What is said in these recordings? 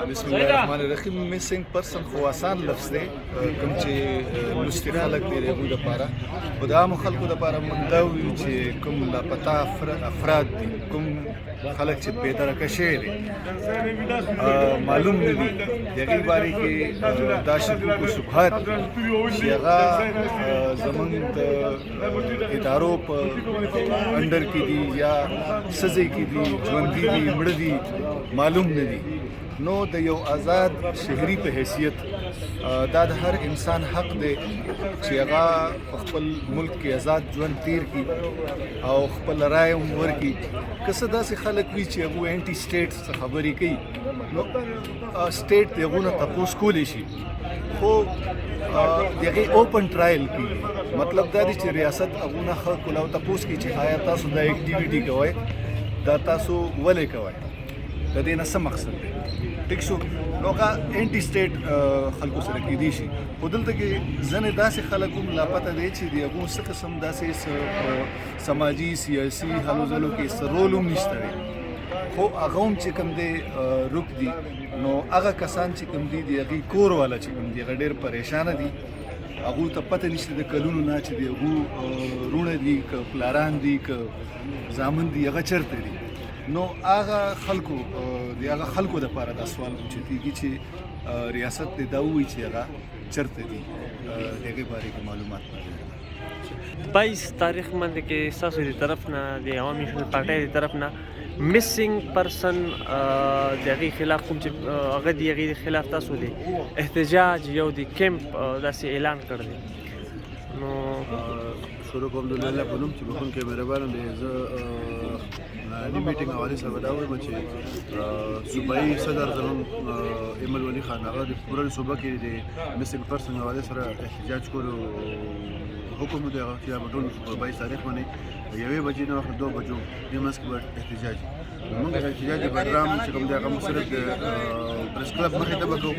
बिस्मिल्लाहिर्रहमानिर्रहीम missing person खो आसान लफ्ज़ دی کوم چې لوستي خلک دی د هغوی دپاره خو د عامو خلکو دپاره موږ دا وایو چې کوم لاپته افراد دي کوم خلک چې بېدرکه شوي دي معلوم نه دي د هغې باره کې دا شکوک و شبهات چې هغه زموږ د ادارو په انډر کې دي یا سزې کې دي ژوندي دي مړه دي معلوم نه دي نو د یو آزاد شهري په حیثیت دا د هر انسان حق دی چې هغه په خپل ملک کې آزاد ژوند تیر کړي او خپل رایه هم ورکړي که څه داسې خلک وي چې هغوی انټي سټیټ څه خبرې کوي نو سټیټ د هغو نه تپوس کولی شي خو د هغې اوپن ټرایل کېږي مطلب دا دی چې ریاست هغو نه خلکو له تپوس کوي چې آیا تاسو دا اکټیویټي کوئ دا تاسو ولې کوئ د دې نه څه مقصد دی ټیک شو نو هغه انټي سټیټ خلکو سره کېدی شي خو دلته کې ځینې داسې خلک هم لاپته دی چې د هغو څه قسم داسې سماجي سیاسي هلو ځلو کې څه رول هم نشته دی خو هغه هم چې کوم دی روک دي نو هغه کسان چې کوم دي د هغې کور والا چې کوم دي هغه ډېر پریشانه دي هغو ته پته نشته د کلونو نه چې د هغو روڼه دي که پلاران دي که زامن دي هغه چېرته دي نو هغه خلکو د هغه خلکو دپاره دا سوال اوچتېږي چې ریاست دې دا ووایي چې هغه چېرته دي د هغې باره کې معلومات لري 22 تاریخ باندې کې ستاسو د طرف نه د عوامي نېشنل پارټۍ د طرف نه مسنګ پرسن د هغې خلاف کوم چې هغه د هغې خلاف تاسو د احتجاج یو د کیمپ داسې اعلان کړی نو شروع کوم د الله په نوم چې بخونکی مهربانه دی زه دې میټینګ حوالې سره به دا وایم چې صوبایي صدر زموږ ایمل ولي خان هغه د پوره صوبه کې د مسنګ پرسن حوالې سره احتجاج کولو حکم دی هغه چې به ټول 22 تاریخ باندې 1 بجې نه وخت 2 بجو دې منځ کې به احتجاج موږ احتجاج پروګرام چې کوم دی هغه مو صرف د پریس کلب مخې ته به کوو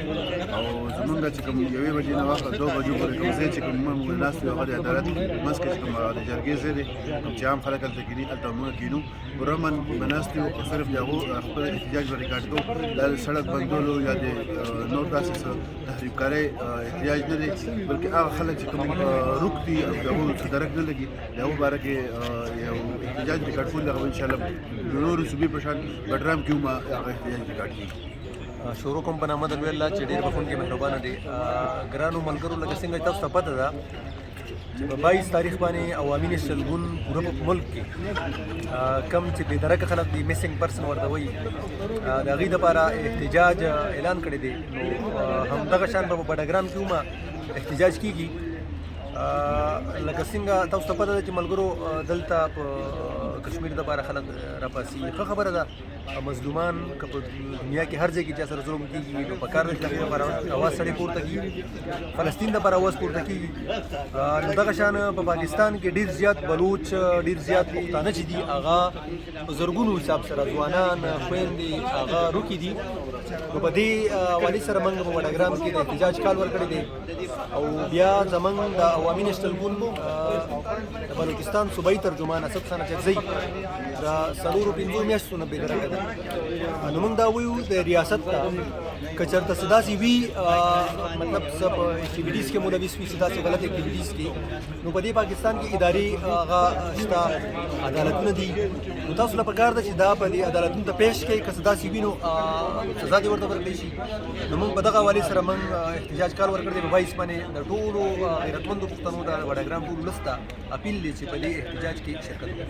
او زموږ چې کوم 1 بجې نه وخت 2 بجو پورې کوم ځای چې کوم موږ ناست یو هغه د عدالت منځ کې چې کوم د جرګې ځای دی کوم چې عام خلک هلته کښېني هلته موږ کښېنو پرامن به ناست یو صرف د هغو خپل احتجاج به ریکارډ کوو دا د سړک بندولو یا د نور داسې څه تحریفکارۍ احتجاج نه دی بلکې هغه خلک چې کوم روک دي او د هغو څه درک نه لګي د هغو باره کې یو احتجاج ریکارډ کول هغه انشاءالله د نورو صوبې په شان بډرام کې هم هغه احتجاج ریکارډ کېږي شروع کوم په نامه د لوی الله چې ډېر بخونکی مهربانه دی ګرانو ملګرو لکه څنګه تاسو ته پته ده چې په 22 تاریخ باندې عوامي نېشنل ګوند پوره په ملک کې کم چې بېدرکه خلک دي مسنګ پرسن ورته وایي د هغې دپاره احتجاج اعلان کړی دی نو همدغه شان به په بډګرام کې هم احتجاج کېږي لکه څنګه تاسو ته پته ده چې ملګرو دلته په کشمیر دپاره خلک راپاسي ښه خبره ده مظلومان که په دنیا کې هر ځای کې چا سره ظلم کېږي نو پکار ده چې هغې دپاره اواز سړی پورته کېږي فلسطین دپاره اواز پورته کېږي نو دغه شان په پاکستان کې ډېر زیات بلوچ ډېر زیات پښتانه چې دي هغه په زرګونو حساب سره ځوانان خویندې هغه روکي دي نو په دې حوالې سره موږ په وډګرام کې د احتجاج کال ورکړی دی او بیا زموږ د عوامي نېشنل ګوند د بلوچستان صوبایي ترجمان اسد خان اچکزی د 4-5 میاشتو نه بېدرکه ده نو موږ دا وایو د ریاست ته که چېرته څه داسې وي مطلب څه په اکټیویټیز کې ملوث وي څه داسې غلط اکټیویټیز کې نو په دې پاکستان کې ادارې هغه شته عدالتونه دي نو تاسو له پکار ده چې دا په دې عدالتونو ته پیش کړئ که څه داسې وي نو سزا دې ورته ورکړی شي نو موږ په دغه حوالې سره موږ احتجاج کال ورکړی دی په 22 باندې د ټولو غیرتمندو پښتنو د وډګرام ټول ولس ته اپیل دی چې په دې احتجاج کې شرکت وکړي